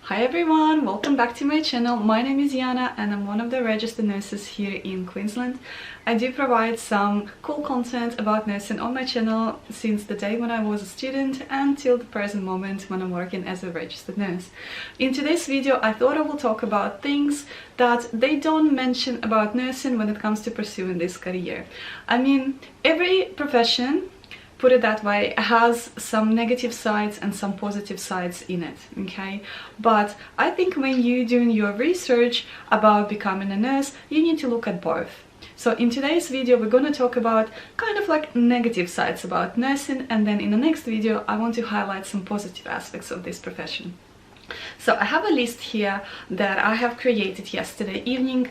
Hi everyone, welcome back to my channel. My name is Yana and I'm one of the registered nurses here in Queensland. I do provide some cool content about nursing on my channel since the day when I was a student until the present moment when I'm working as a registered nurse. In today's video I thought I will talk about things that they don't mention about nursing when it comes to pursuing this career. I mean, every profession, put it that way, has some negative sides and some positive sides in it, okay? But I think when you're doing your research about becoming a nurse, you need to look at both. So in today's video we're going to talk about kind of like negative sides about nursing, and then in the next video I want to highlight some positive aspects of this profession. So I have a list here that I have created yesterday evening.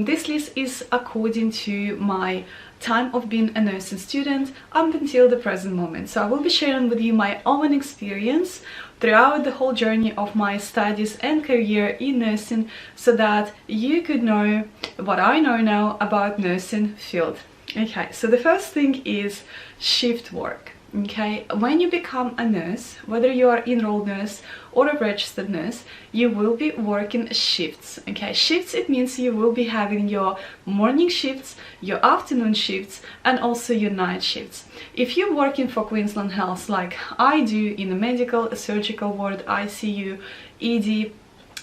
This list is according to my time of being a nursing student up until the present moment. So I will be sharing with you my own experience throughout the whole journey of my studies and career in nursing, so that you could know what I know now about nursing field. Okay, so the first thing is shift work. Okay, when you become a nurse, whether you are enrolled nurse or a registered nurse, you will be working shifts. Okay, shifts, it means you will be having your morning shifts, your afternoon shifts, and also your night shifts. If you're working for Queensland Health like I do in a medical, a surgical ward, ICU, ED,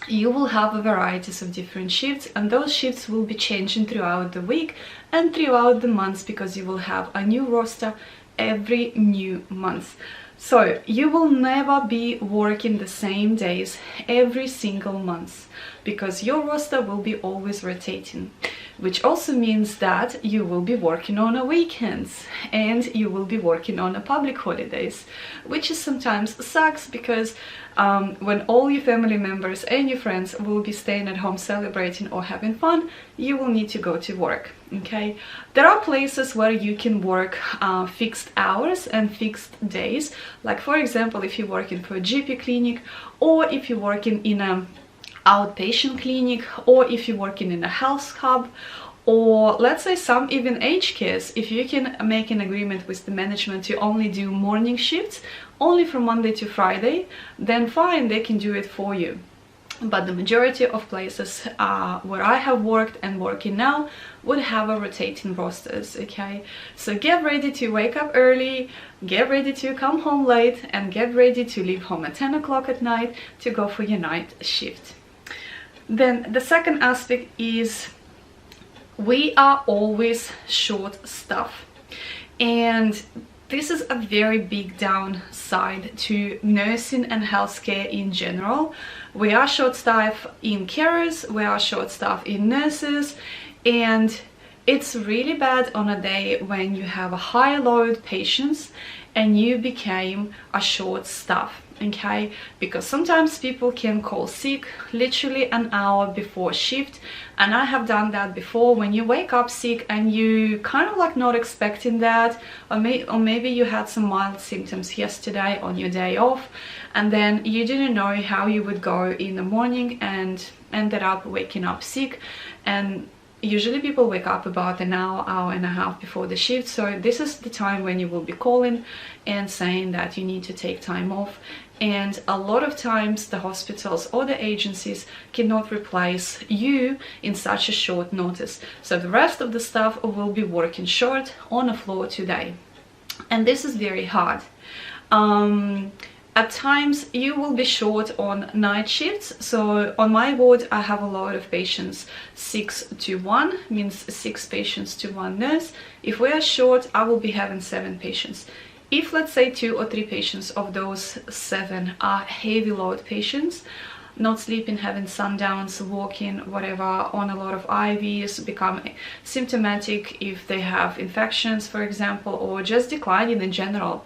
you will have a variety of different shifts, and those shifts will be changing throughout the week and throughout the months, because you will have a new roster every new month. So you will never be working the same days every single month, because your roster will be always rotating, which also means that you will be working on a weekends and you will be working on a public holidays, which is sometimes sucks, because when all your family members and your friends will be staying at home celebrating or having fun, you will need to go to work. Okay, there are places where you can work fixed hours and fixed days, like for example if you're working for a GP clinic, or if you're working in a outpatient clinic, or if you're working in a health hub, or let's say some even aged cares. If you can make an agreement with the management to only do morning shifts only from Monday to Friday, then fine, they can do it for you. But the majority of places where I have worked and working now would have a rotating rosters. Okay, so get ready to wake up early, get ready to come home late, and get ready to leave home at 10 o'clock at night to go for your night shift. Then the second aspect is we are always short staff, and this is a very big downside to nursing and healthcare in general. We are short staff in carers, we are short staff in nurses, and it's really bad on a day when you have a high load patients and you became a short staff. Okay, because sometimes people can call sick literally an hour before shift, and I have done that before, when you wake up sick and you kind of like not expecting that, or maybe you had some mild symptoms yesterday on your day off, and then you didn't know how you would go in the morning and ended up waking up sick. And usually people wake up about an hour and a half before the shift, so this is the time when you will be calling and saying that you need to take time off. And a lot of times the hospitals or the agencies cannot replace you in such a short notice, so the rest of the staff will be working short on the floor today, and this is very hard. At times you will be short on night shifts. So on my ward I have a lot of patients, 6 to 1, means 6 patients to 1 nurse. If we are short, I will be having 7 patients. If let's say 2 or 3 patients of those 7 are heavy load patients, not sleeping, having sundowns, walking, whatever, on a lot of IVs, become symptomatic if they have infections, for example, or just declining in general,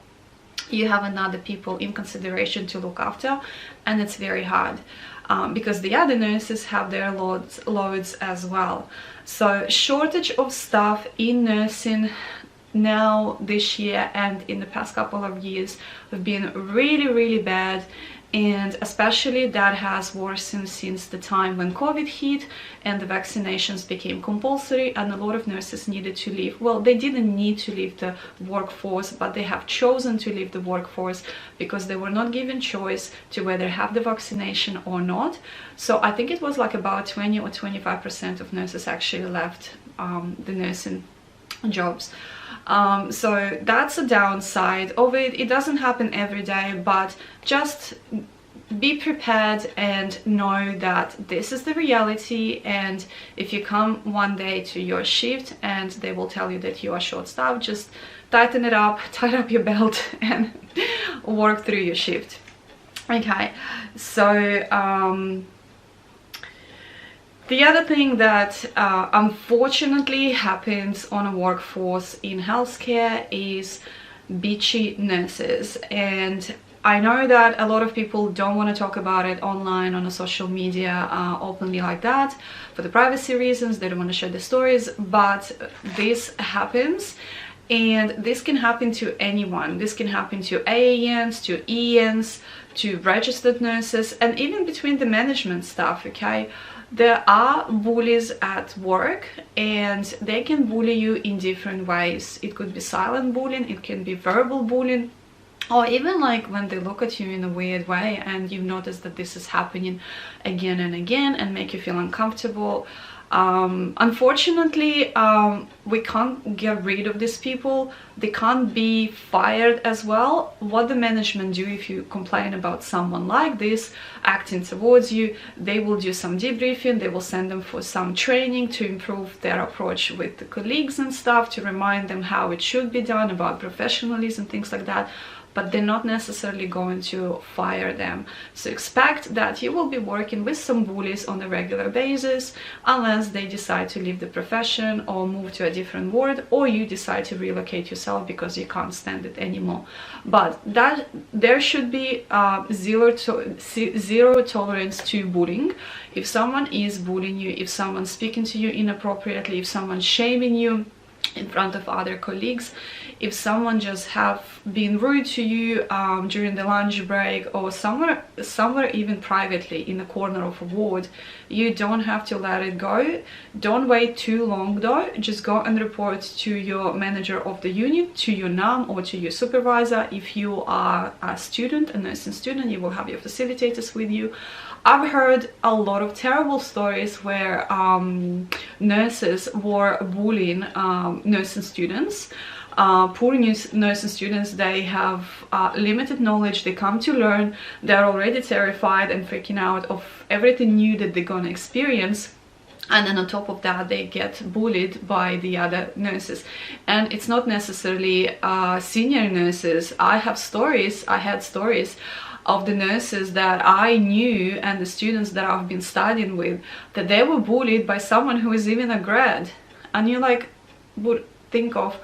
you have another people in consideration to look after, and it's very hard because the other nurses have their loads as well. So shortage of staff in nursing now this year and in the past couple of years have been really bad, and especially that has worsened since the time when COVID hit and the vaccinations became compulsory and a lot of nurses needed to leave. Well, they didn't need to leave the workforce, but they have chosen to leave the workforce because they were not given choice to whether have the vaccination or not. So I think it was like about 20 or 25% of nurses actually left the nursing jobs. So that's a downside of it. It doesn't happen every day, but just be prepared and know that this is the reality. And if you come one day to your shift and they will tell you that you are short-staffed, just tighten it up, tie up your belt and work through your shift. Okay, so the other thing that unfortunately happens on a workforce in healthcare is bitchy nurses. And I know that a lot of people don't want to talk about it online on a social media openly like that for the privacy reasons. They don't want to share the stories, but this happens. And this can happen to anyone. This can happen to AANs, to ENs, to registered nurses, and even between the management staff, okay? There are bullies at work and they can bully you in different ways. It could be silent bullying, it can be verbal bullying, or even like when they look at you in a weird way and you notice that this is happening again and again and make you feel uncomfortable. Unfortunately, we can't get rid of these people. They can't be fired as well. What the management do if you complain about someone like this acting towards you, they will do some debriefing, they will send them for some training to improve their approach with the colleagues and stuff, to remind them how it should be done, about professionalism, things like that. But they're not necessarily going to fire them. So expect that you will be working with some bullies on a regular basis, unless they decide to leave the profession or move to a different ward, or you decide to relocate yourself because you can't stand it anymore. But that there should be zero tolerance to bullying. If someone is bullying you, if someone's speaking to you inappropriately, if someone's shaming you in front of other colleagues, if someone just have been rude to you during the lunch break, or somewhere even privately in the corner of a ward, you don't have to let it go. Don't wait too long though. Just go and report to your manager of the unit, to your NAM or to your supervisor. If you are a student, a nursing student, you will have your facilitators with you. I've heard a lot of terrible stories where nurses were bullying nursing students. Poor nursing students, they have limited knowledge, they come to learn, they're already terrified and freaking out of everything new that they're gonna experience. And then on top of that, they get bullied by the other nurses. And it's not necessarily senior nurses. I had stories of the nurses that I knew and the students that I've been studying with, that they were bullied by someone who is even a grad. And you like would think of,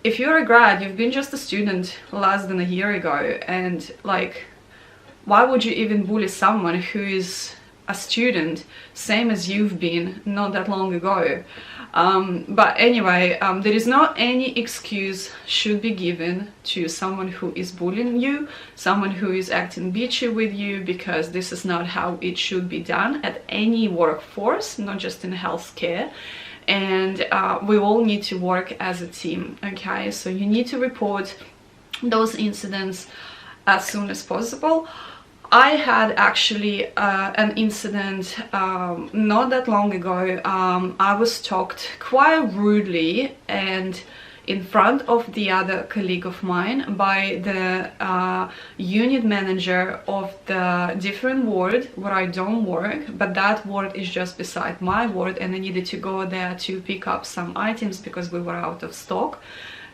if you're a grad, you've been just a student less than a year ago, and like, why would you even bully someone who is a student, same as you've been not that long ago? But anyway, there is not any excuse should be given to someone who is bullying you, someone who is acting bitchy with you, because this is not how it should be done at any workforce, not just in healthcare. And we all need to work as a team, okay? So you need to report those incidents as soon as possible. I had actually an incident not that long ago. I was talked quite rudely and in front of the other colleague of mine by the unit manager of the different ward where I don't work, but that ward is just beside my ward, and I needed to go there to pick up some items because we were out of stock.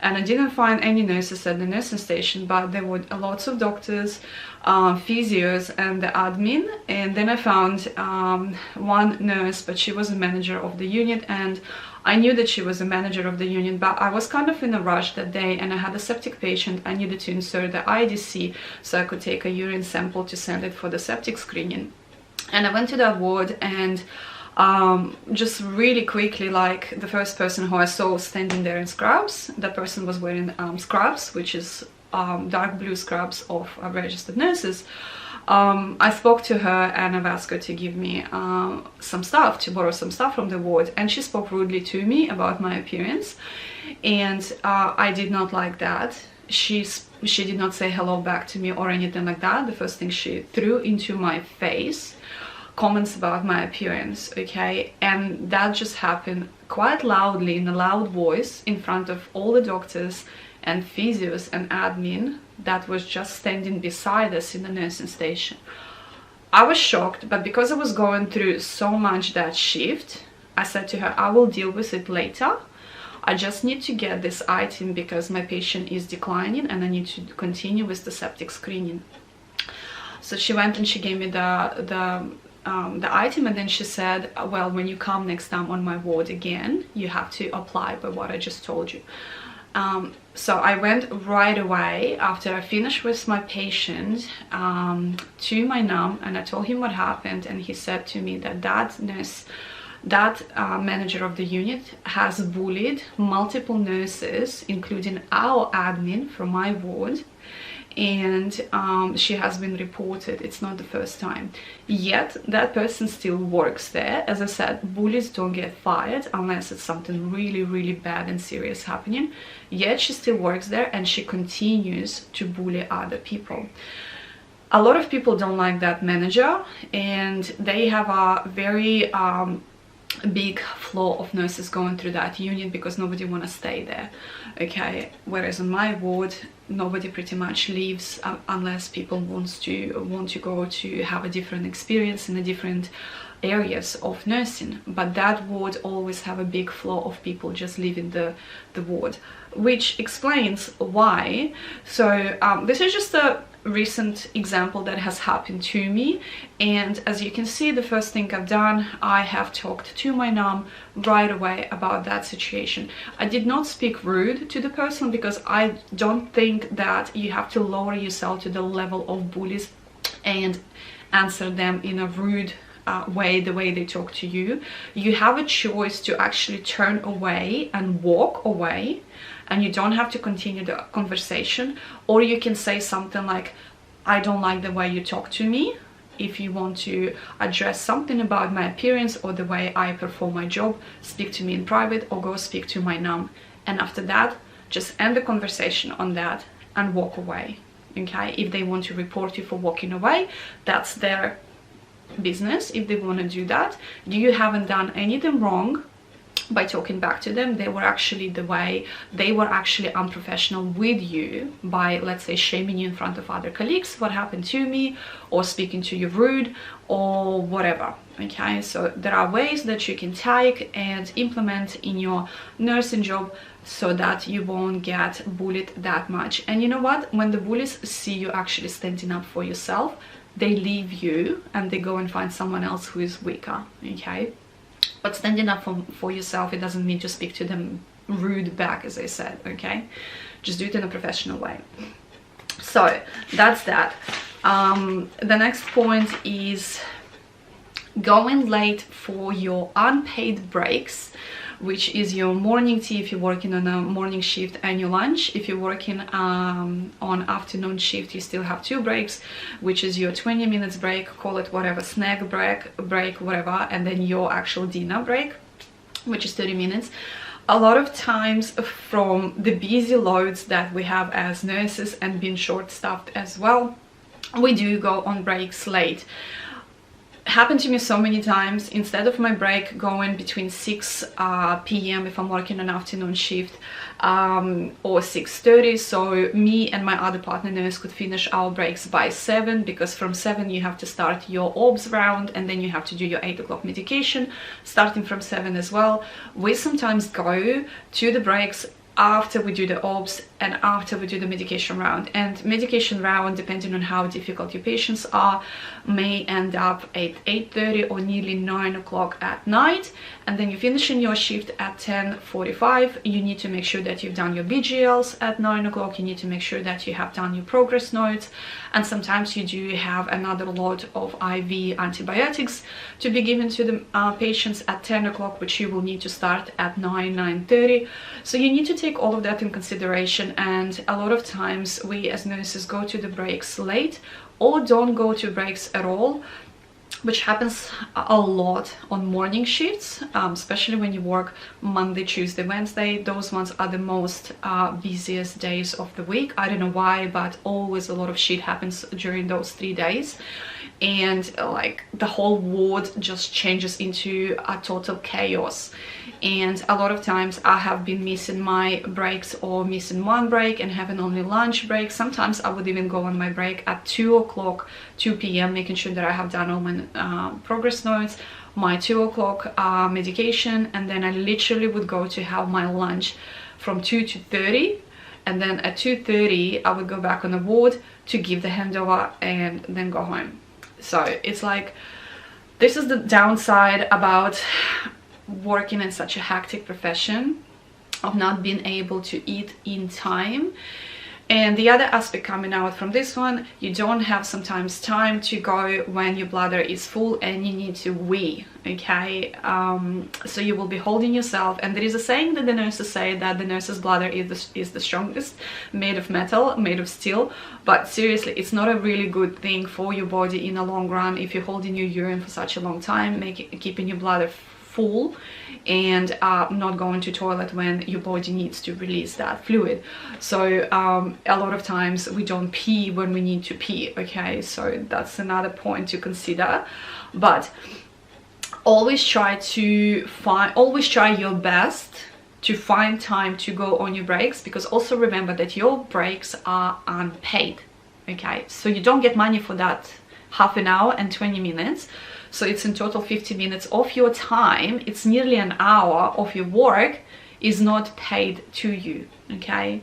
And I didn't find any nurses at the nursing station, but there were lots of doctors, physios and the admin. And then I found one nurse, but she was a manager of the unit, and I knew that she was a manager of the unit, but I was kind of in a rush that day and I had a septic patient. I needed to insert the IDC so I could take a urine sample to send it for the septic screening. And I went to that ward, and just really quickly, like the first person who I saw standing there in scrubs, that person was wearing scrubs, which is dark blue scrubs of registered nurses. I spoke to her and I've asked her to give me some stuff, to borrow some stuff from the ward, and she spoke rudely to me about my appearance, and I did not like that. She did not say hello back to me or anything like that. The first thing, she threw into my face comments about my appearance, okay? And that just happened quite loudly, in a loud voice, in front of all the doctors and physios and admin that was just standing beside us in the nursing station. I was shocked, but because I was going through so much that shift, I said to her, I will deal with it later. I just need to get this item because my patient is declining and I need to continue with the septic screening. So she went and she gave me the item, and then she said, well, when you come next time on my ward again, you have to apply by what I just told you. So I went right away after I finished with my patient to my NUM, and I told him what happened, and he said to me that that nurse, that manager of the unit, has bullied multiple nurses, including our admin from my ward, and she has been reported. It's not the first time. Yet that person still works there. As I said, bullies don't get fired unless it's something really, really bad and serious happening. Yet she still works there and she continues to bully other people. A lot of people don't like that manager, and they have a very big flow of nurses going through that unit because nobody want to stay there, okay? Whereas on my ward, nobody pretty much leaves unless people want to go to have a different experience in the different areas of nursing. But that ward always have a big flow of people just leaving the ward, which explains why. So this is just a recent example that has happened to me, and as you can see, the first thing I've done, I have talked to my NUM right away about that situation. I did not speak rude to the person because I don't think that you have to lower yourself to the level of bullies and answer them in a rude way, the way they talk to you. You have a choice to actually turn away and walk away, and you don't have to continue the conversation, or you can say something like, I don't like the way you talk to me. If you want to address something about my appearance or the way I perform my job, speak to me in private or go speak to my NUM. And after that, just end the conversation on that and walk away, okay? If they want to report you for walking away, that's their business. If they want to do that, you haven't done anything wrong by talking back to them. They were actually unprofessional with you by, let's say, shaming you in front of other colleagues, what happened to me, or speaking to you rude or whatever, okay? So there are ways that you can take and implement in your nursing job so that you won't get bullied that much. And you know what, when the bullies see you actually standing up for yourself, they leave you and they go and find someone else who is weaker, okay? But standing up for yourself, it doesn't mean to speak to them rude back, as I said, okay? Just do it in a professional way. So that's that. The next point is going late for your unpaid breaks, which is your morning tea if you're working on a morning shift, and your lunch. If you're working on afternoon shift, you still have 2 breaks, which is your 20 minutes break, call it whatever, snack break, whatever, and then your actual dinner break, which is 30 minutes. A lot of times, from the busy loads that we have as nurses and being short-staffed as well, we do go on breaks late. Happened to me so many times. Instead of my break going between 6 p.m. if I'm working an afternoon shift, or 6:30, so me and my other partner nurse could finish our breaks by 7, because from 7 you have to start your OBS round, and then you have to do your 8 o'clock medication starting from 7 as well. We sometimes go to the breaks after we do the OBS and after we do the medication round. And medication round, depending on how difficult your patients are, may end up at 8:30 or nearly 9 o'clock at night. And then you're finishing your shift at 10:45. You need to make sure that you've done your BGLs at 9 o'clock. You need to make sure that you have done your progress notes. And sometimes you do have another lot of IV antibiotics to be given to the patients at 10 o'clock, which you will need to start at 9:30. So you need to take all of that in consideration. And a lot of times we as nurses go to the breaks late, or don't go to breaks at all, which happens a lot on morning shifts, especially when you work Monday, Tuesday, Wednesday. Those ones are the most busiest days of the week. I don't know why, but always a lot of shit happens during those 3 days, and like the whole ward just changes into a total chaos. And a lot of times I have been missing my breaks, or missing one break and having only lunch break. Sometimes I would even go on my break at 2 o'clock, 2 p.m, making sure that I have done all my progress notes, my 2 o'clock medication, and then I literally would go to have my lunch from 2 to 30, and then at 2:30 I would go back on the ward to give the handover and then go home. So it's like, this is the downside about working in such a hectic profession, of not being able to eat in time. And the other aspect coming out from this one, you don't have sometimes time to go when your bladder is full and you need to wee, okay? So you will be holding yourself, and there is a saying that the nurses say that the nurse's bladder is the strongest, made of metal, made of steel. But seriously, it's not a really good thing for your body in the long run if you're holding your urine for such a long time, keeping your bladder full and not going to toilet when your body needs to release that fluid. So a lot of times we don't pee when we need to pee, okay? So that's another point to consider. But always try your best to find time to go on your breaks, because also remember that your breaks are unpaid, okay? So you don't get money for that half an hour and 20 minutes. So it's in total 50 minutes of your time. It's nearly an hour of your work is not paid to you, okay?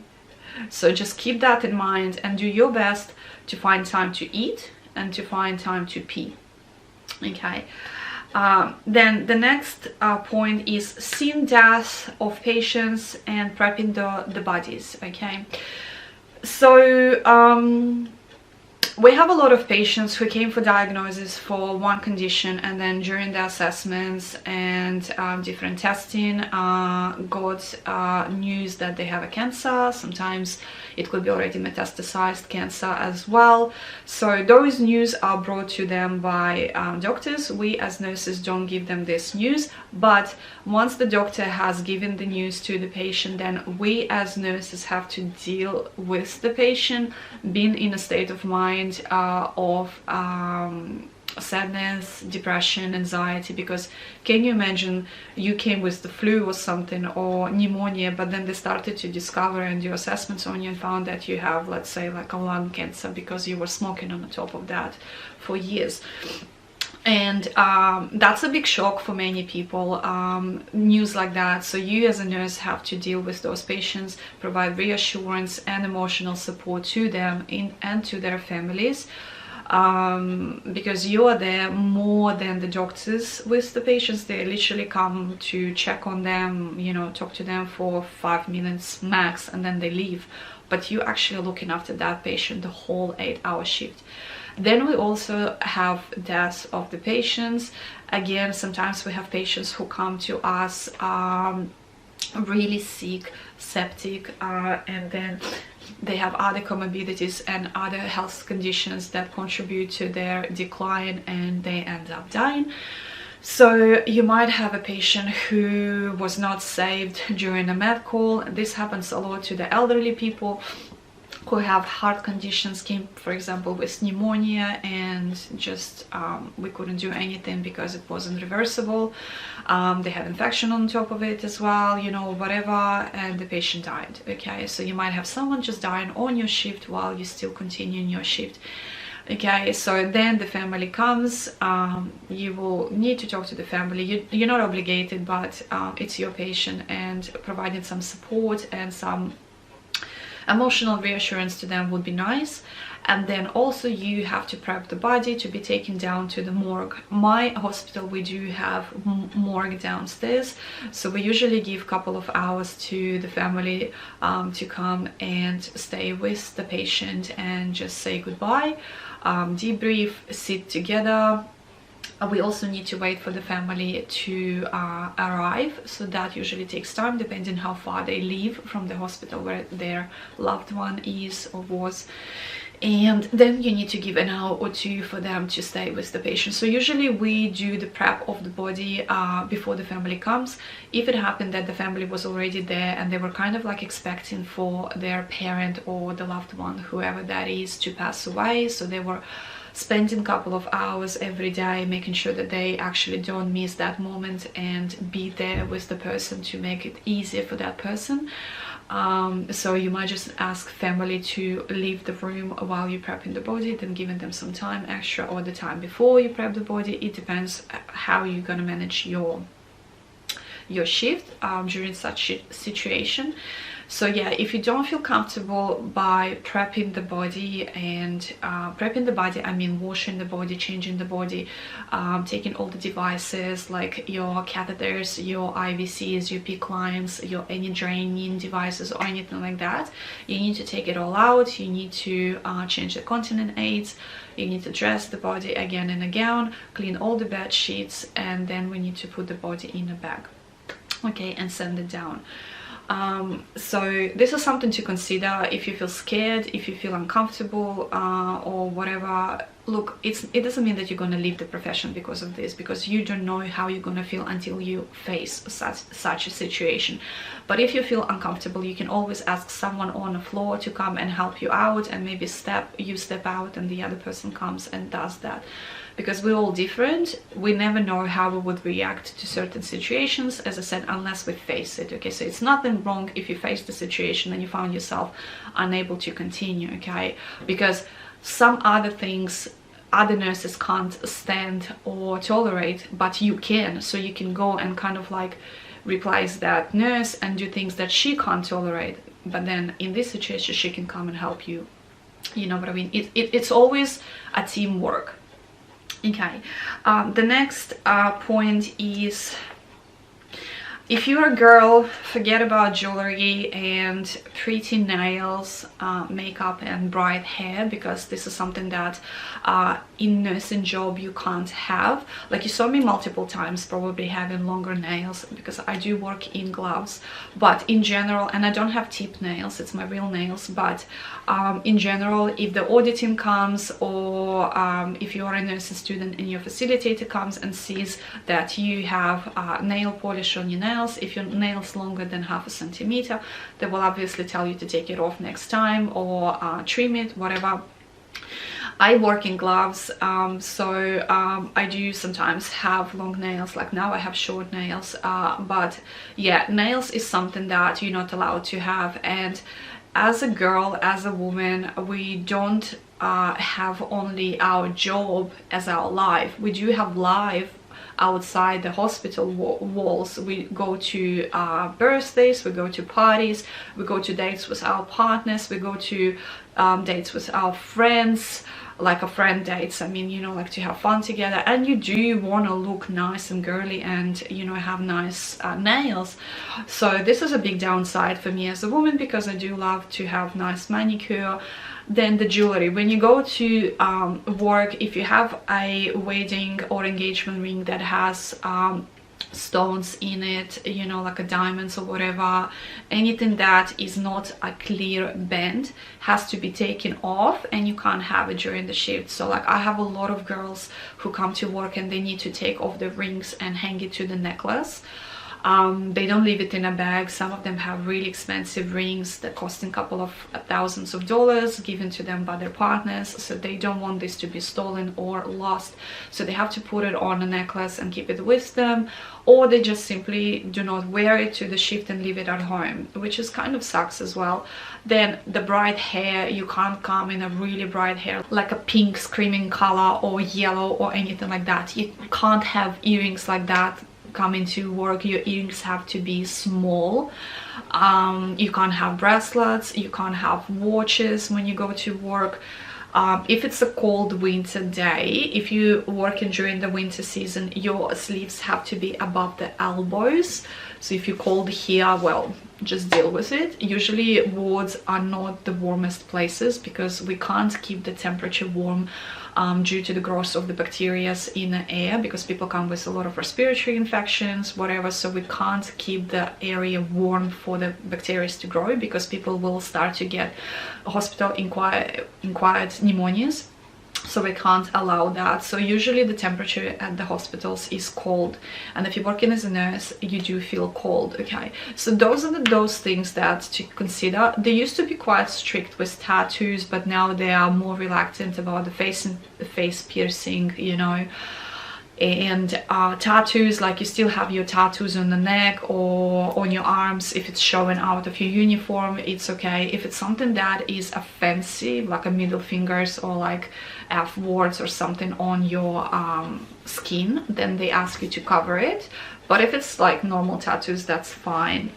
So just keep that in mind and do your best to find time to eat and to find time to pee, okay? Then the next point is seeing death of patients and prepping the bodies, okay? So we have a lot of patients who came for diagnosis for one condition, and then during the assessments and different testing got news that they have a cancer. Sometimes it could be already metastasized cancer as well. So those news are brought to them by doctors. We as nurses don't give them this news, but once the doctor has given the news to the patient, then we as nurses have to deal with the patient being in a state of mind of sadness, depression, anxiety. Because can you imagine, you came with the flu or something, or pneumonia, but then they started to discover and do assessments on you and found that you have, let's say, like a lung cancer because you were smoking on the top of that for years. And that's a big shock for many people, news like that. So you as a nurse have to deal with those patients, provide reassurance and emotional support to them and to their families, because you are there more than the doctors with the patients. They literally come to check on them, you know, talk to them for 5 minutes max, and then they leave. But you actually looking after that patient the whole 8-hour shift. Then we also have deaths of the patients. Again, sometimes we have patients who come to us really sick, septic, and then they have other comorbidities and other health conditions that contribute to their decline, and they end up dying. So you might have a patient who was not saved during a med call. This happens a lot to the elderly people who have heart conditions, came for example with pneumonia, and just we couldn't do anything because it wasn't reversible. They had infection on top of it as well, you know, whatever, and the patient died, okay? So you might have someone just dying on your shift while you're still continuing your shift. Okay, so then the family comes, you will need to talk to the family. You're not obligated, but it's your patient, and providing some support and some emotional reassurance to them would be nice. And then also you have to prep the body to be taken down to the morgue. My hospital, we do have morgue downstairs, so we usually give a couple of hours to the family to come and stay with the patient and just say goodbye, debrief, sit together. We also need to wait for the family to arrive, so that usually takes time depending how far they live from the hospital where their loved one is or was. and then you need to give an hour or two for them to stay with the patient. So usually we do the prep of the body before the family comes. If it happened that the family was already there and they were kind of like expecting for their parent or the loved one, whoever that is, to pass away, so they were spending a couple of hours every day making sure that they actually don't miss that moment and be there with the person to make it easier for that person. So you might just ask family to leave the room while you're prepping the body, then giving them some time extra, or the time before you prep the body. It depends how you're gonna manage your shift during such a situation. So yeah, if you don't feel comfortable by prepping the body, and prepping the body, I mean washing the body, changing the body, taking all the devices like your catheters, your IVCs, your PICC lines, your any draining devices or anything like that, you need to take it all out. You need to change the continent aids, you need to dress the body again in a gown, clean all the bed sheets, and then we need to put the body in a bag, okay, and send it down. So this is something to consider if you feel scared, if you feel uncomfortable, or whatever. Look, it doesn't mean that you're going to leave the profession because of this, because you don't know how you're going to feel until you face such a situation. But if you feel uncomfortable, you can always ask someone on the floor to come and help you out, and maybe you step out and the other person comes and does that. Because we're all different, we never know how we would react to certain situations, as I said, unless we face it, okay? So it's nothing wrong if you face the situation and you found yourself unable to continue, okay? Because some other things other nurses can't stand or tolerate, but you can. So you can go and kind of like replace that nurse and do things that she can't tolerate, but then in this situation she can come and help you. You know what I mean? It's always a teamwork. Okay, the next point is, if you're a girl, forget about jewelry and pretty nails, makeup and bright hair, because this is something that in nursing job you can't have. Like you saw me multiple times probably having longer nails, because I do work in gloves, but in general, and I don't have tip nails, it's my real nails, but in general, if the auditing comes, or if you are a nursing student and your facilitator comes and sees that you have nail polish on your nails, if your nails longer than ½ centimeter, they will obviously tell you to take it off next time, or trim it, whatever. I work in gloves, so I do sometimes have long nails. Like now I have short nails, but yeah, nails is something that you're not allowed to have. And as a girl, as a woman, we don't have only our job as our life. We do have life outside the hospital walls. We go to birthdays, we go to parties, we go to dates with our partners, we go to dates with our friends, like a friend dates, I mean, you know, like to have fun together, and you do want to look nice and girly and, you know, have nice nails. So this is a big downside for me as a woman, because I do love to have nice manicure. Then the jewelry, when you go to work, if you have a wedding or engagement ring that has stones in it, you know, like a diamonds or whatever, anything that is not a clear band has to be taken off, and you can't have it during the shift. So like I have a lot of girls who come to work and they need to take off the rings and hang it to the necklace. They don't leave it in a bag. Some of them have really expensive rings that cost a couple of thousands of dollars given to them by their partners, so they don't want this to be stolen or lost, so they have to put it on a necklace and keep it with them, or they just simply do not wear it to the shift and leave it at home, which is kind of sucks as well. Then the bright hair, you can't come in a really bright hair like a pink screaming color or yellow or anything like that. You can't have earrings like that coming to work. Your earrings have to be small. You can't have bracelets, you can't have watches when you go to work. If it's a cold winter day, if you're working during the winter season, your sleeves have to be above the elbows. So if you're cold here, well, just deal with it. Usually wards are not the warmest places, because we can't keep the temperature warm due to the growth of the bacteria in the air, because people come with a lot of respiratory infections, whatever, so we can't keep the area warm for the bacteria to grow, because people will start to get hospital acquired pneumonias. So we can't allow that. So usually the temperature at the hospitals is cold, and if you're working as a nurse, you do feel cold. Okay, so those are those things that to consider. They used to be quite strict with tattoos, but now they are more reluctant about the face piercing, you know. And tattoos, like you still have your tattoos on the neck or on your arms. If it's showing out of your uniform, it's okay. If it's something that is offensive, like a middle fingers or like F words or something on your skin, then they ask you to cover it. But if it's like normal tattoos, that's fine.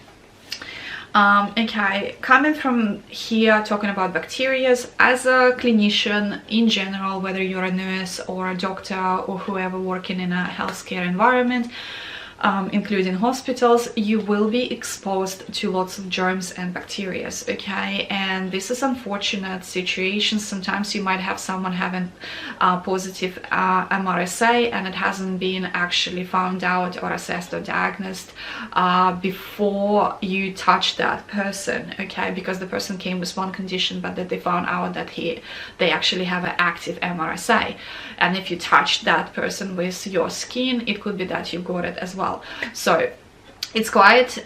Okay, coming from here, talking about bacteria, as a clinician in general, whether you're a nurse or a doctor or whoever working in a healthcare environment, including hospitals, you will be exposed to lots of germs and bacteria, okay? And this is unfortunate situation. Sometimes you might have someone having positive MRSA and it hasn't been actually found out or assessed or diagnosed before you touch that person, okay? Because the person came with one condition, but that they found out that they actually have an active MRSA. And if you touch that person with your skin, it could be that you got it as well. So it's quite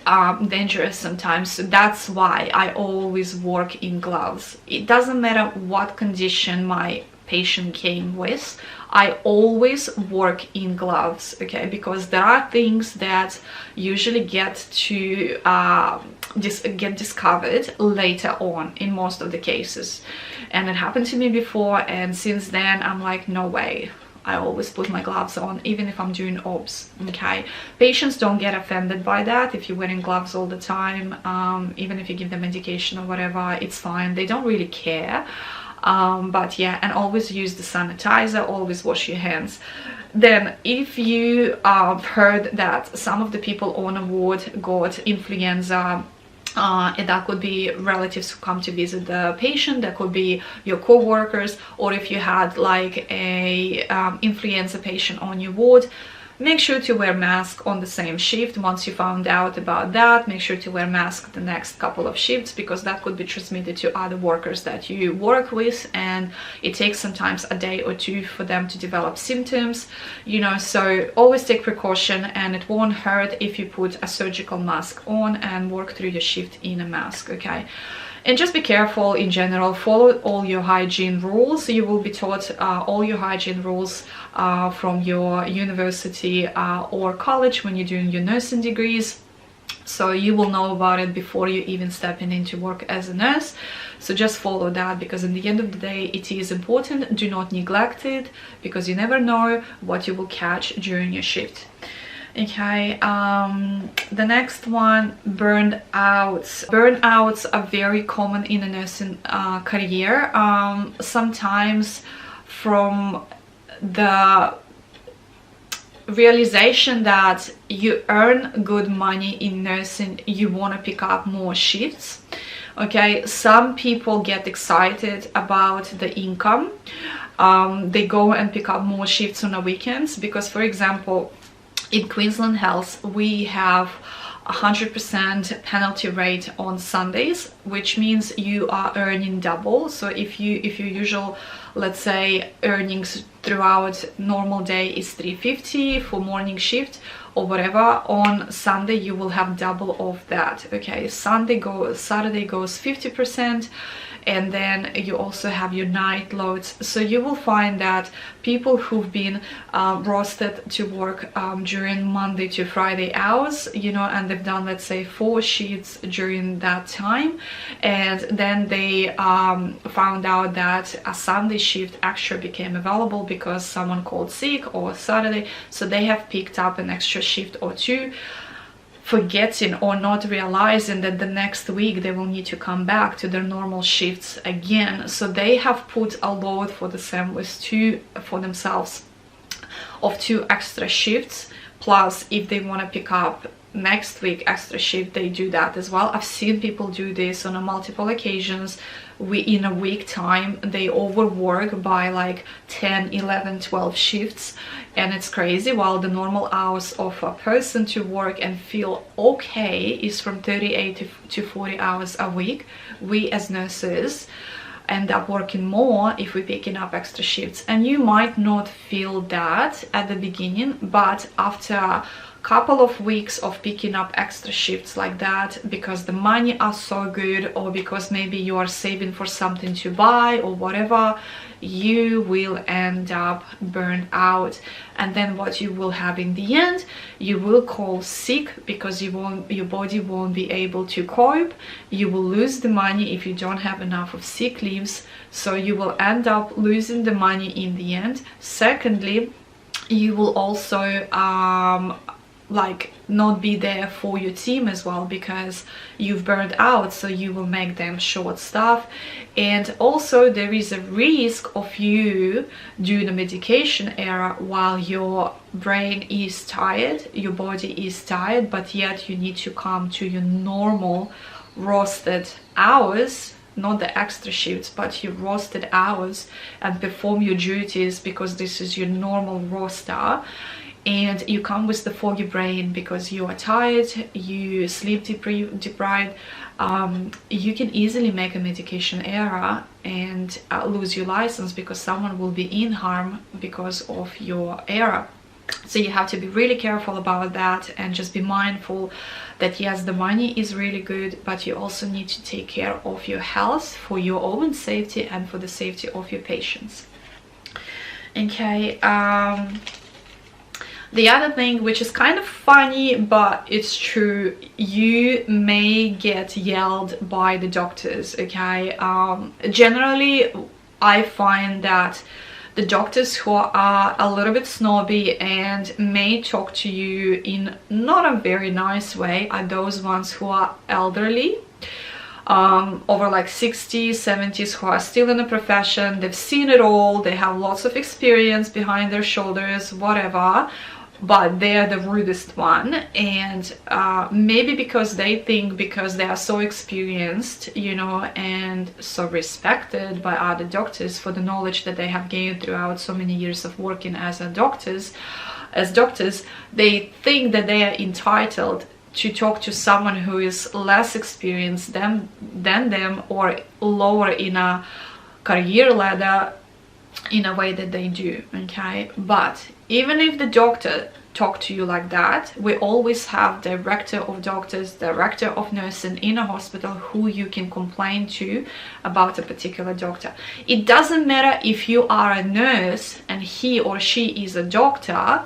dangerous sometimes. So that's why I always work in gloves. It doesn't matter what condition my patient came with, I always work in gloves, okay? Because there are things that usually get discovered later on in most of the cases. And it happened to me before, and since then I'm like, no way. I always put my gloves on, even if I'm doing OBS, okay? Patients don't get offended by that. If you're wearing gloves all the time, even if you give them medication or whatever, it's fine. They don't really care. But yeah, and always use the sanitizer, always wash your hands. Then if you heard that some of the people on a ward got influenza, and that could be relatives who come to visit the patient, that could be your co-workers, or if you had like a influenza patient on your ward, make sure to wear mask on the same shift. Once you found out about that, make sure to wear mask the next couple of shifts, because that could be transmitted to other workers that you work with, and it takes sometimes a day or two for them to develop symptoms, you know. So always take precaution, and it won't hurt if you put a surgical mask on and work through your shift in a mask, okay? And just be careful in general, follow all your hygiene rules. You will be taught all your hygiene rules from your university or college when you're doing your nursing degrees. So you will know about it before you even stepping into work as a nurse. So just follow that, because at the end of the day it is important. Do not neglect it, because you never know what you will catch during your shift. Okay, the next one, burnouts. Burnouts are very common in a nursing career, sometimes from the realization that you earn good money in nursing, you want to pick up more shifts. Okay, some people get excited about the income. They go and pick up more shifts on the weekends, because, for example, in Queensland Health, we have 100% penalty rate on Sundays, which means you are earning double. So if your usual, let's say, earnings throughout normal day is $350 for morning shift or whatever, on Sunday you will have double of that. Okay, Saturday goes 50%, and then you also have your night loads. So you will find that people who've been rostered to work during Monday to Friday hours, you know, and they've done, let's say, 4 shifts during that time, and then they found out that a Sunday shift actually became available because someone called sick, or Saturday, so they have picked up an extra shift or 2, forgetting or not realizing that the next week they will need to come back to their normal shifts again. So they have put a load for themselves of 2 extra shifts, plus if they want to pick up next week extra shift, they do that as well. I've seen people do this on multiple occasions in a week time they overwork by like 10, 11, 12 shifts, and it's crazy. While the normal hours of a person to work and feel okay is from 38 to 40 hours a week, we as nurses end up working more if we're picking up extra shifts. And you might not feel that at the beginning, but after a couple of weeks of picking up extra shifts like that, because the money are so good, or because maybe you are saving for something to buy or whatever, you will end up burned out. And then what you will have in the end, you will call sick because your body won't be able to cope. You will lose the money if you don't have enough of sick leaves, so you will end up losing the money in the end. Secondly, you will also like not be there for your team as well, because you've burned out, so you will make them short staff. And also there is a risk of you doing a medication error while your brain is tired, your body is tired, but yet you need to come to your normal rostered hours, not the extra shifts, but your rostered hours, and perform your duties because this is your normal roster. And you come with the foggy brain because you are tired, you sleep deprived. You can easily make a medication error and lose your license, because someone will be in harm because of your error. So you have to be really careful about that, and just be mindful that yes, the money is really good, but you also need to take care of your health for your own safety and for the safety of your patients. Okay. The other thing, which is kind of funny, but it's true, you may get yelled by the doctors, okay? Generally, I find that the doctors who are a little bit snobby and may talk to you in not a very nice way are those ones who are elderly, over like 60s, 70s, who are still in the profession. They've seen it all, they have lots of experience behind their shoulders, whatever, but they're the rudest one. And maybe because they think, because they are so experienced, you know, and so respected by other doctors for the knowledge that they have gained throughout so many years of working as doctors, they think that they are entitled to talk to someone who is less experienced than them, or lower in a career ladder in a way that they do, okay? But even if the doctor talk to you like that, we always have director of doctors, director of nursing in a hospital who you can complain to about a particular doctor. It doesn't matter if you are a nurse and he or she is a doctor,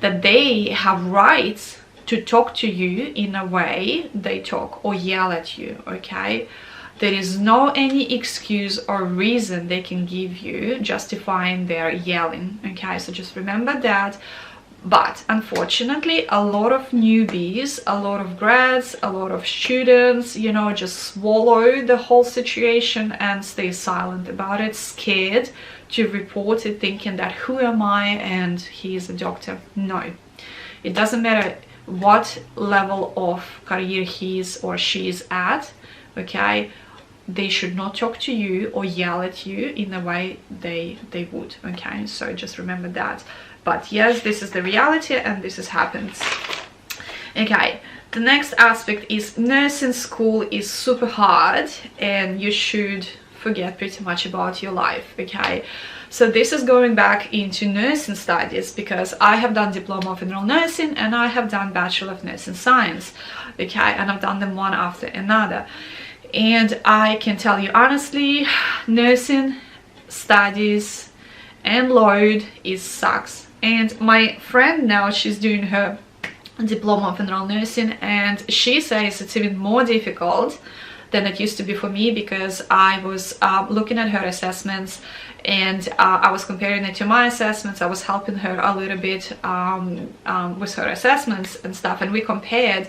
that they have rights to talk to you in a way they talk or yell at you, okay? There is no any excuse or reason they can give you justifying their yelling, okay? So just remember that. But unfortunately, a lot of newbies, a lot of grads, a lot of students, you know, just swallow the whole situation and stay silent about it, scared to report it, thinking that who am I and he is a doctor. No, it doesn't matter what level of career he is or she is at, okay? They should not talk to you or yell at you in the way they would, okay? So just remember that. But yes, this is the reality and this has happened. Okay, the next aspect is nursing school is super hard and you should forget pretty much about your life, okay? So this is going back into nursing studies, because I have done Diploma of General Nursing and I have done Bachelor of Nursing Science, okay? And I've done them one after another. And I can tell you honestly, nursing studies and load sucks. And my friend now, she's doing her Diploma of General Nursing, and she says it's even more difficult than it used to be for me, because I was looking at her assessments and I was comparing it to my assessments. I was helping her a little bit with her assessments and stuff, and we compared,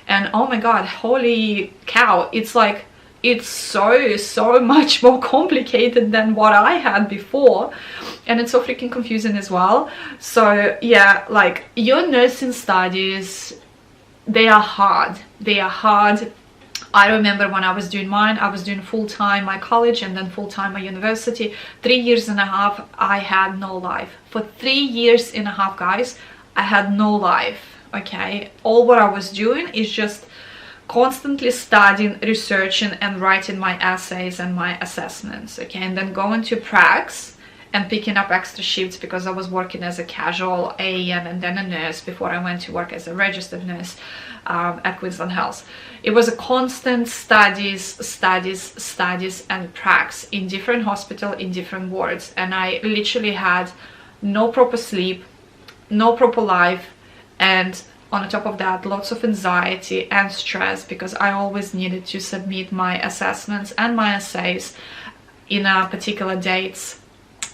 and oh my god, holy cow, it's like, it's so much more complicated than what I had before, and it's so freaking confusing as well. So yeah, like, your nursing studies, they are hard, I remember when I was doing mine, I was doing full-time my college and then full-time my university. 3 years and a half, I had no life. For 3 years and a half, guys, I had no life, okay? All what I was doing is just constantly studying, researching, and writing my essays and my assessments, okay? And then going to pracs and picking up extra shifts because I was working as a casual AN and then a nurse before I went to work as a registered nurse at Queensland Health. It was a constant studies and pracs in different hospital, in different wards, and I literally had no proper sleep, no proper life, and on top of that, lots of anxiety and stress because I always needed to submit my assessments and my essays in a particular dates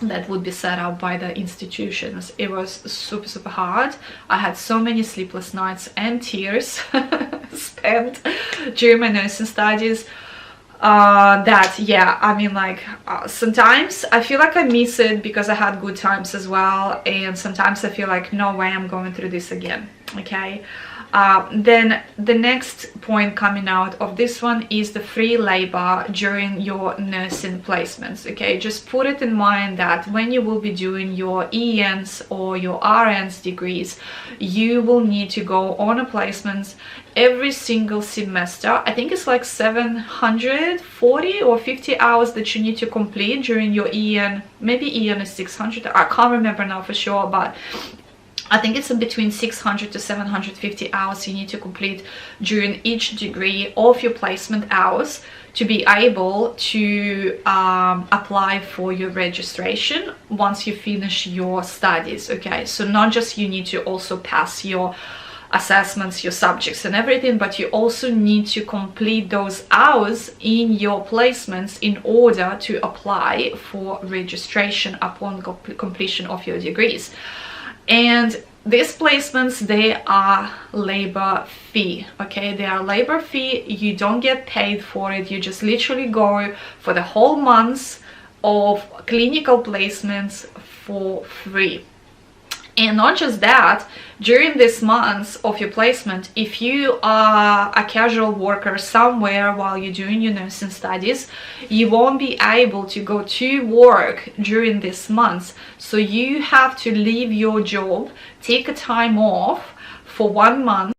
that would be set up by the institutions. It was super hard. I had so many sleepless nights and tears spent during my nursing studies that, yeah, I mean, like, sometimes I feel like I miss it because I had good times as well, and sometimes I feel like no way I'm going through this again, okay? Then the next point coming out of this one is the free labor during your nursing placements, okay? Just put it in mind that when you will be doing your ENs or your RNs degrees, you will need to go on a placements every single semester. I think it's like 740 or 50 hours that you need to complete during your EN. Maybe EN is 600, I can't remember now for sure, but I think it's in between 600 to 750 hours you need to complete during each degree of your placement hours to be able to apply for your registration once you finish your studies, okay? So not just you need to also pass your assessments, your subjects and everything, but you also need to complete those hours in your placements in order to apply for registration upon completion of your degrees. And these placements, they are labor fee, okay? They are labor fee. You don't get paid for it. You just literally go for the whole months of clinical placements for free. And not just that, during these months of your placement, if you are a casual worker somewhere while you're doing your nursing studies, you won't be able to go to work during these months. So you have to leave your job, take a time off for 1 month.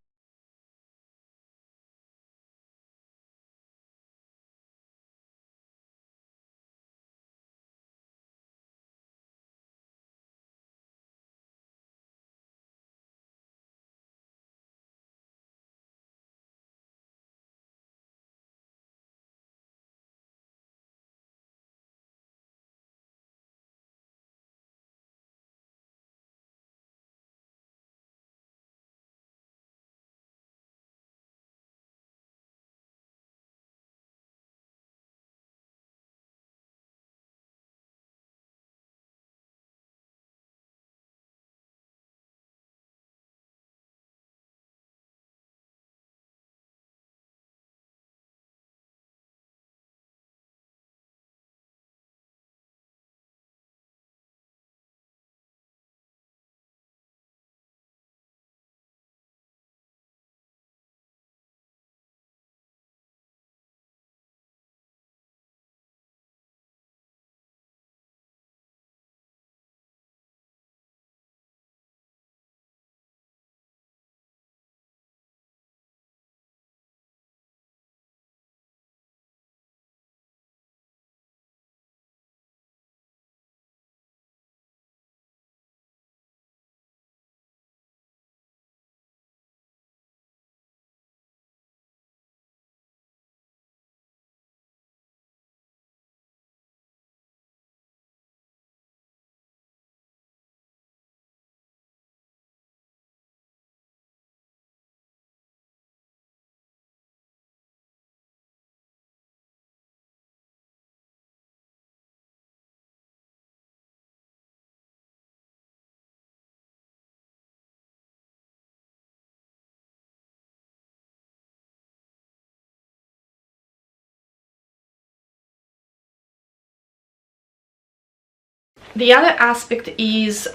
The other aspect is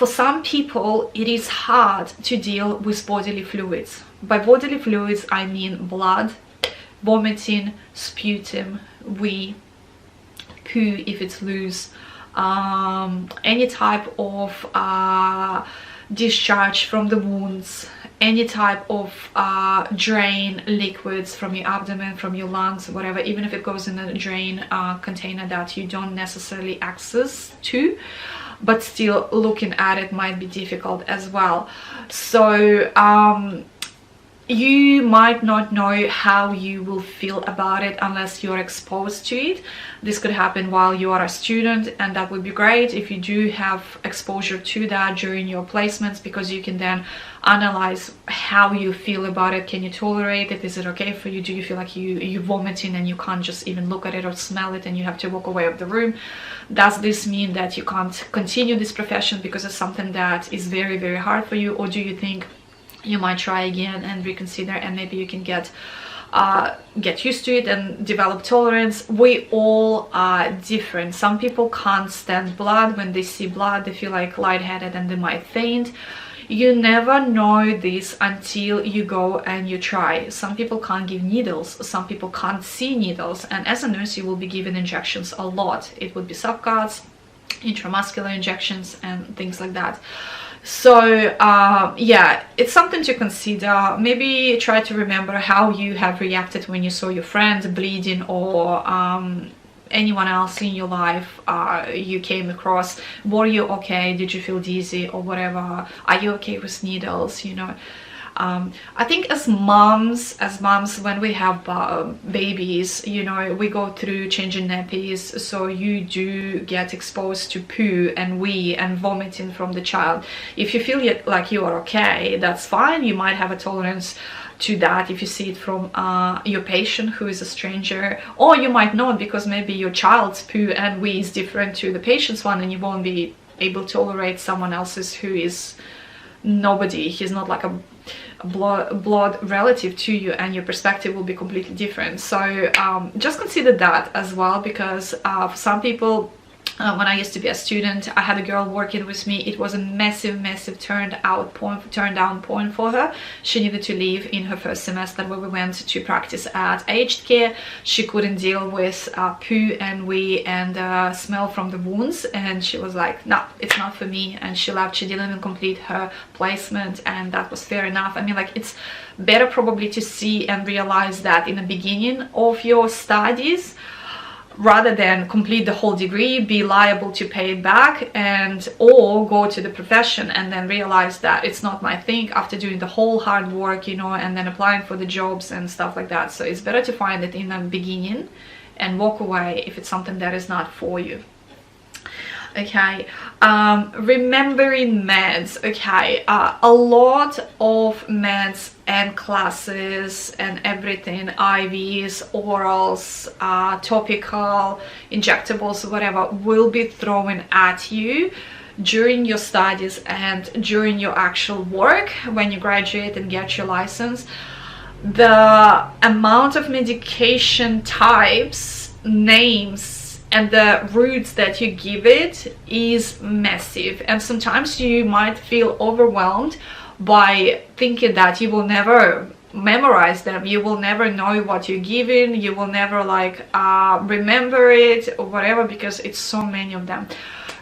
For some people, it is hard to deal with bodily fluids. By bodily fluids, I mean blood, vomiting, sputum, wee, poo if it's loose, any type of discharge from the wounds, any type of drain liquids from your abdomen, from your lungs, whatever, even if it goes in a drain container that you don't necessarily access to, but still looking at it might be difficult as well. So you might not know how you will feel about it unless you're exposed to it. This could happen while you are a student, and that would be great if you do have exposure to that during your placements, because you can then analyze how you feel about it. Can you tolerate it? Is it okay for you? Do you feel like you're vomiting and you can't just even look at it or smell it and you have to walk away of the room? Does this mean that you can't continue this profession because it's something that is very, very hard for you? Or do you think you might try again and reconsider, and maybe you can get used to it and develop tolerance? We all are different. Some people can't stand blood. When they see blood, they feel like lightheaded and they might faint. You never know this until you go and you try. Some people can't give needles, some people can't see needles, and as a nurse you will be given injections a lot. It would be subcuts, intramuscular injections and things like that. So yeah, it's something to consider. Maybe try to remember how you have reacted when you saw your friend bleeding, or anyone else in your life you came across. Were you okay? Did you feel dizzy or whatever? Are you okay with needles? You know, I think as moms, when we have babies, you know, we go through changing nappies, so you do get exposed to poo and wee and vomiting from the child. If you feel like you are okay, that's fine. You might have a tolerance to that if you see it from your patient who is a stranger, or you might not, because maybe your child's poo and wee is different to the patient's one, and you won't be able to tolerate someone else's who is nobody. He's not like a blood relative to you, and your perspective will be completely different. So just consider that as well, because for some people, when I used to be a student, I had a girl working with me. It was a massive turn down point for her. She needed to leave in her first semester, where we went to practice at aged care. She couldn't deal with poo and wee and smell from the wounds, and she was like, no, it's not for me, and she left. She didn't even complete her placement, and that was fair enough. I mean, like, it's better probably to see and realize that in the beginning of your studies, rather than complete the whole degree, be liable to pay it back, and or go to the profession and then realize that it's not my thing after doing the whole hard work, you know, and then applying for the jobs and stuff like that. So it's better to find it in the beginning and walk away if it's something that is not for you. Okay, remembering meds. Okay, a lot of meds and classes and everything, IVs, orals, topical, injectables, whatever, will be thrown at you during your studies and during your actual work when you graduate and get your license. The amount of medication types, names, and the routes that you give it is massive, and sometimes you might feel overwhelmed by thinking that you will never memorize them, you will never know what you're giving, you will never like remember it or whatever, because it's so many of them.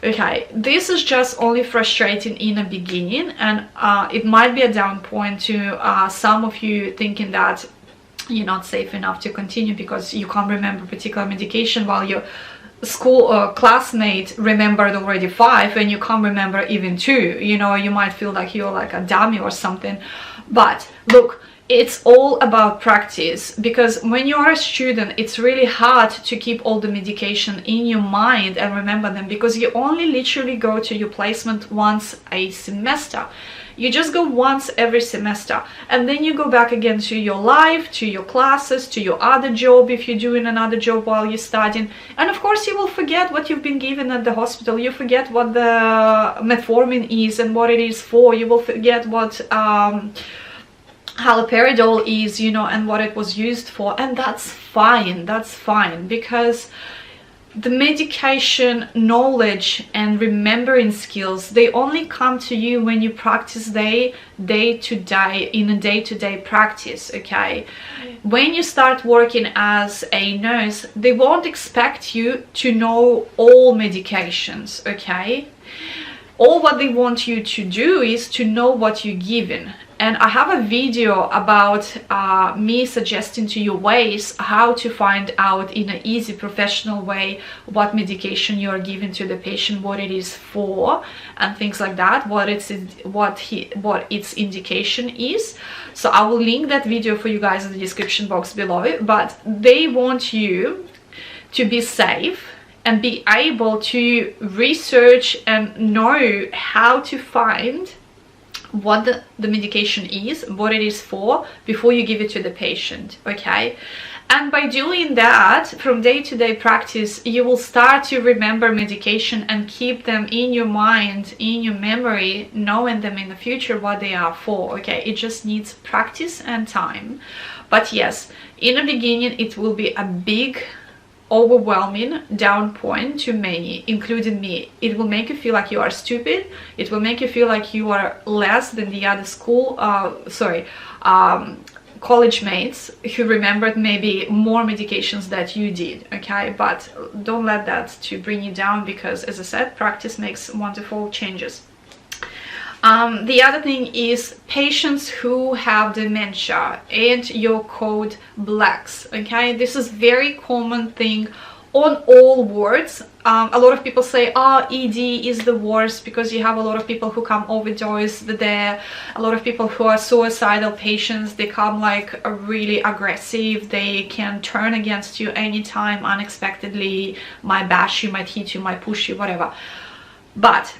Okay, this is just only frustrating in the beginning, and it might be a down point to some of you thinking that you're not safe enough to continue because you can't remember particular medication, while your school classmate remembered already 5 and you can't remember even 2. You know, you might feel like you're like a dummy or something. But look, it's all about practice, because when you are a student, it's really hard to keep all the medication in your mind and remember them, because you only literally go to your placement once a semester. You just go once every semester, and then you go back again to your life, to your classes, to your other job if you're doing another job while you're studying. And of course you will forget what you've been given at the hospital. You forget what the metformin is and what it is for. You will forget what haloperidol is, you know, and what it was used for. And that's fine, because the medication knowledge and remembering skills, they only come to you when you practice day to day, in a day-to-day practice, okay? When you start working as a nurse, they won't expect you to know all medications, okay? All what they want you to do is to know what you're given. And I have a video about me suggesting to you ways how to find out in an easy professional way what medication you are giving to the patient, what it is for, and things like that, what its indication is. So I will link that video for you guys in the description box below. But they want you to be safe and be able to research and know how to find what the medication is, what it is for, before you give it to the patient, okay? And by doing that, from day-to-day practice, you will start to remember medication and keep them in your mind, in your memory, knowing them in the future what they are for, okay? It just needs practice and time. But yes, in the beginning it will be a big overwhelming down point to many, including me. It will make you feel like you are stupid. It will make you feel like you are less than the other college mates who remembered maybe more medications that you did, okay? But don't let that to bring you down, because as I said, practice makes wonderful changes. The other thing is patients who have dementia and your code blacks, okay? This is very common thing on all wards. A lot of people say, oh, ED is the worst because you have a lot of people who come overdose there, a lot of people who are suicidal patients, they come like really aggressive, they can turn against you anytime unexpectedly, might bash you, might hit you, might push you, whatever. But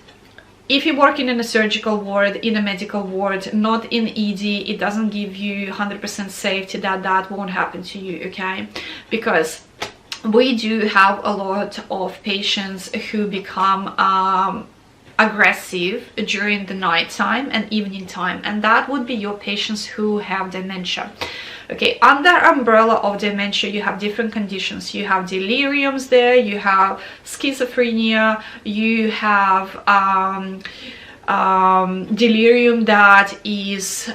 if you're working in a surgical ward, in a medical ward, not in ED, it doesn't give you 100% safety that won't happen to you, okay? Because we do have a lot of patients who become aggressive during the night time and evening time, and that would be your patients who have dementia. Okay, under umbrella of dementia, you have different conditions. You have deliriums there, you have schizophrenia, you have delirium that is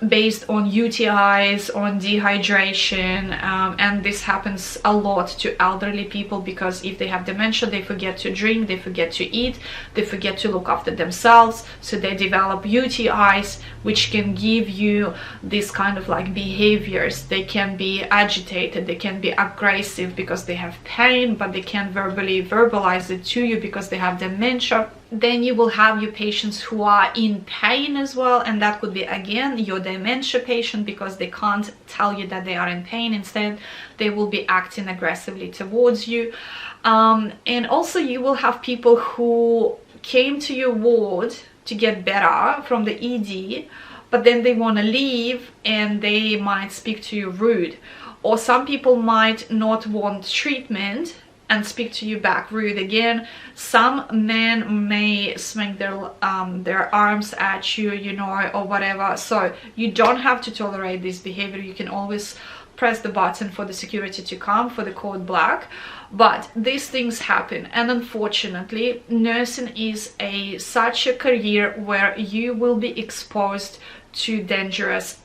based on UTIs, on dehydration, and this happens a lot to elderly people, because if they have dementia, they forget to drink, they forget to eat, they forget to look after themselves, so they develop UTIs, which can give you this kind of like behaviors. They can be agitated, they can be aggressive because they have pain, but they can't verbalize it to you because they have dementia. Then you will have your patients who are in pain as well, and that could be again your dementia patient, because they can't tell you that they are in pain. Instead, they will be acting aggressively towards you. And also you will have people who came to your ward to get better from the ED, but then they want to leave and they might speak to you rude. Or some people might not want treatment and speak to you back rude again. Some men may swing their arms at you, you know, or whatever. So you don't have to tolerate this behavior. You can always press the button for the security to come, for the code black. But these things happen, and unfortunately nursing is such a career where you will be exposed to dangerous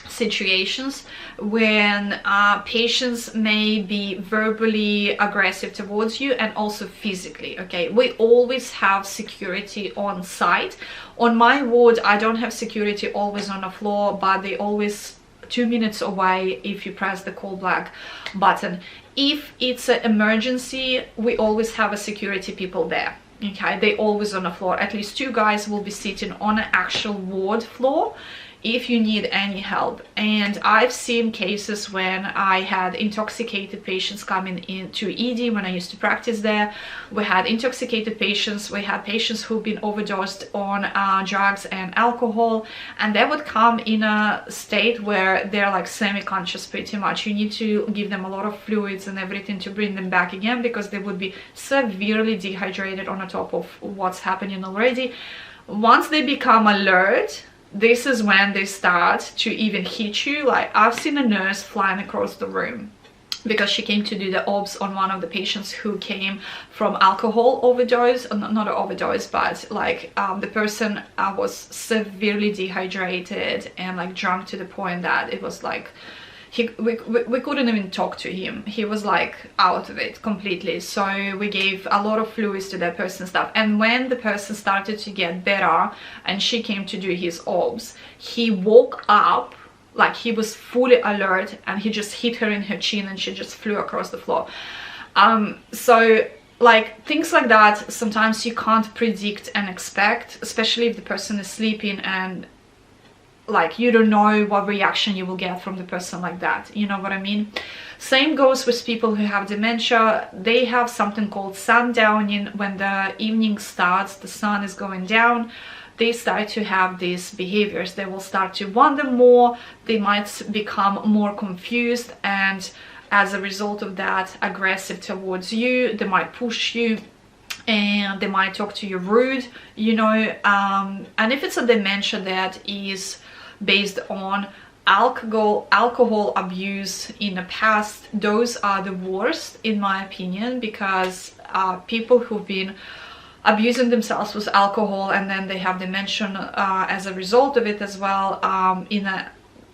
situations when patients may be verbally aggressive towards you, and also physically, okay? We always have security on site. On my ward, I don't have security always on the floor, but they always 2 minutes away if you press the call black button. If it's an emergency, we always have a security people there, okay? They always on the floor. At least 2 guys will be sitting on an actual ward floor if you need any help. And I've seen cases when I had intoxicated patients coming into ED when I used to practice there. We had intoxicated patients, we had patients who've been overdosed on drugs and alcohol, and they would come in a state where they're like semi-conscious pretty much. You need to give them a lot of fluids and everything to bring them back again, because they would be severely dehydrated on the top of what's happening already. Once they become alert, this is when they start to even hit you. Like, I've seen a nurse flying across the room. because she came to do the obs on one of the patients who came from alcohol overdose, not an overdose, but like the person was severely dehydrated and like drunk to the point that it was like we couldn't even talk to him. He was like out of it completely. So we gave a lot of fluids to that person's stuff, and when the person started to get better and she came to do his obs, he woke up like he was fully alert, and he just hit her in her chin and she just flew across the floor. So like things like that sometimes you can't predict and expect, especially if the person is sleeping and like you don't know what reaction you will get from the person like that, you know what I mean? Same goes with people who have dementia. They have something called sundowning. When the evening starts, the sun is going down, they start to have these behaviors. They will start to wonder more, they might become more confused, and as a result of that, aggressive towards you. They might push you, and they might talk to you rude, you know. And if it's a dementia that is based on alcohol abuse in the past, those are the worst in my opinion, because people who've been abusing themselves with alcohol and then they have dementia as a result of it as well, in an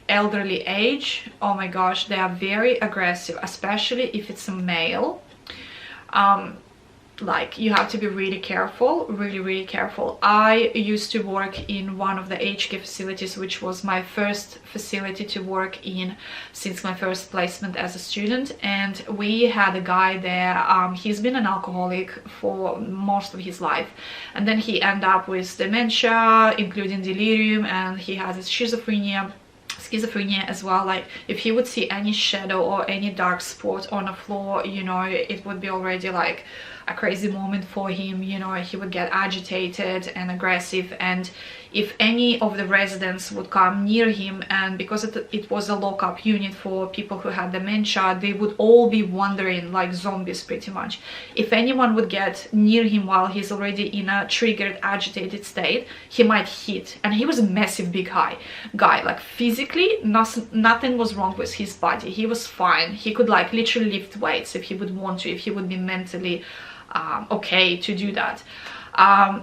elderly age, oh my gosh, they are very aggressive, especially if it's a male. Like you have to be really careful, really careful. I used to work in one of the aged care facilities, which was my first facility to work in since my first placement as a student, and we had a guy there. He's been an alcoholic for most of his life, and then he ended up with dementia, including delirium, and he has schizophrenia as well. Like if he would see any shadow or any dark spot on the floor, you know, it would be already like a crazy moment for him, you know. He would get agitated and aggressive, and if any of the residents would come near him, and because it was a lock-up unit for people who had dementia, they would all be wandering like zombies pretty much. If anyone would get near him while he's already in a triggered, agitated state, he might hit. And he was a massive big guy, like physically nothing was wrong with his body. He was fine. He could like literally lift weights if he would want to, if he would be mentally okay to do that.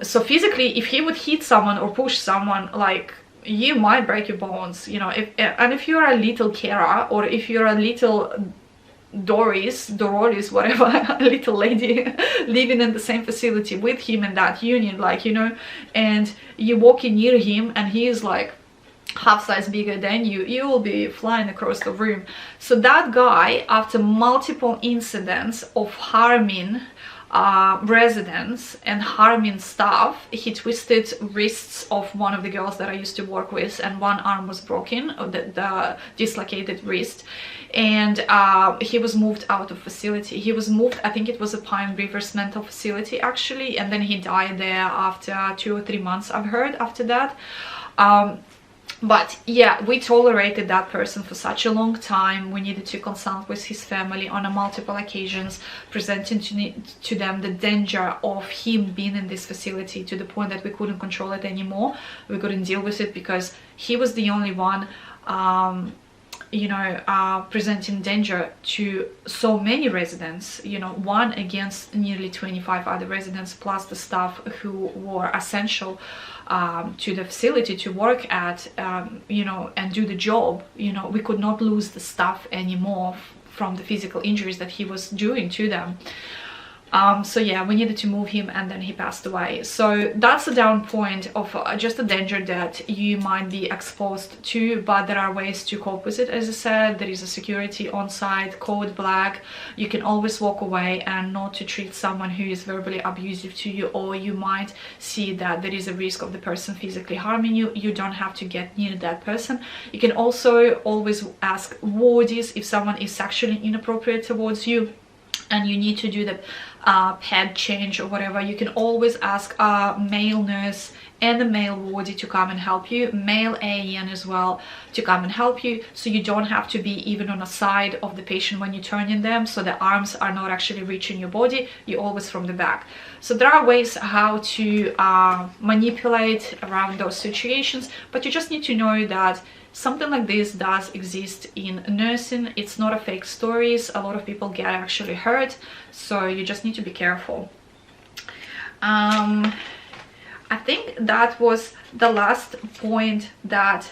So physically, if he would hit someone or push someone, like you might break your bones, you know. If you're a little Kara, or if you're a little Doris, whatever, a little lady living in the same facility with him in that unit, like, you know, and you walk in near him and he is like half size bigger than you, you will be flying across the room. So that guy, after multiple incidents of harming residents and harming staff, he twisted wrists of one of the girls that I used to work with, and one arm was broken, the dislocated wrist, and he was moved out of facility. He was moved, I think it was a Pine Rivers mental facility actually, and then he died there after 2 or 3 months, I've heard, after that. But yeah, we tolerated that person for such a long time. We needed to consult with his family on multiple occasions, presenting to them the danger of him being in this facility, to the point that we couldn't control it anymore. We couldn't deal with it because he was the only one, you know, presenting danger to so many residents, you know, one against nearly 25 other residents, plus the staff who were essential to the facility to work at, you know, and do the job. You know, we could not lose the staff anymore from the physical injuries that he was doing to them. So yeah, we needed to move him, and then he passed away. So that's the down point of just a danger that you might be exposed to, but there are ways to cope with it. As I said, there is a security on site, code black. You can always walk away and not to treat someone who is verbally abusive to you, or you might see that there is a risk of the person physically harming you. You don't have to get near that person. You can also always ask wardies if someone is sexually inappropriate towards you and you need to do the pad change or whatever. You can always ask a male nurse and the male wardy to come and help you, male AN as well to come and help you, so you don't have to be even on the side of the patient when you turn in them, so the arms are not actually reaching your body, you're always from the back. So there are ways how to manipulate around those situations, but you just need to know that something like this does exist in nursing. It's not a fake stories. A lot of people get actually hurt, so you just need to be careful. I think that was the last point that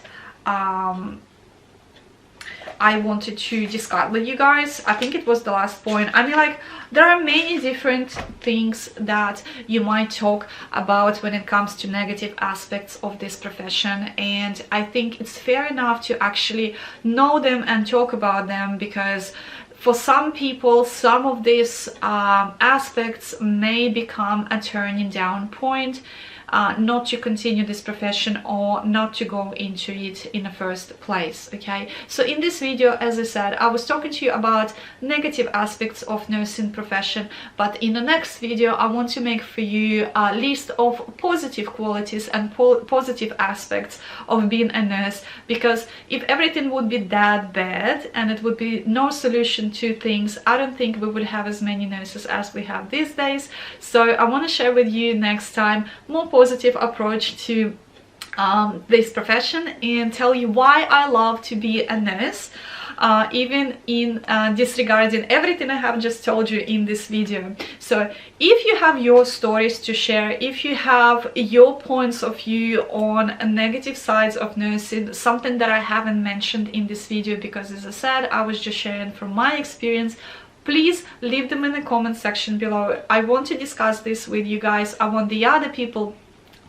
I wanted to discuss with you guys. I think it was the last point. I mean, like, there are many different things that you might talk about when it comes to negative aspects of this profession, and I think it's fair enough to actually know them and talk about them, because for some people, some of these aspects may become a turning down point, not to continue this profession or not to go into it in the first place. Okay, so in this video, as I said, I was talking to you about negative aspects of nursing profession, but in the next video I want to make for you a list of positive qualities and positive aspects of being a nurse, because if everything would be that bad and it would be no solution to things, I don't think we would have as many nurses as we have these days. So I want to share with you next time more positive approach to this profession, and tell you why I love to be a nurse, even in disregarding everything I have just told you in this video. So if you have your stories to share, if you have your points of view on negative sides of nursing, something that I haven't mentioned in this video, because as I said, I was just sharing from my experience, please leave them in the comment section below. I want to discuss this with you guys. I want the other people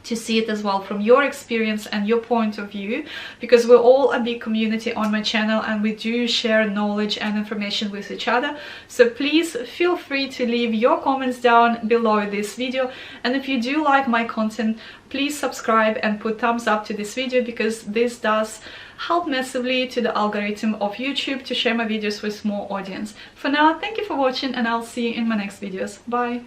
to see it as well from your experience and your point of view, because we're all a big community on my channel and we do share knowledge and information with each other. So please feel free to leave your comments down below this video, and if you do like my content, please subscribe and put thumbs up to this video, because this does help massively to the algorithm of YouTube to share my videos with more audience. For now, thank you for watching, and I'll see you in my next videos. Bye!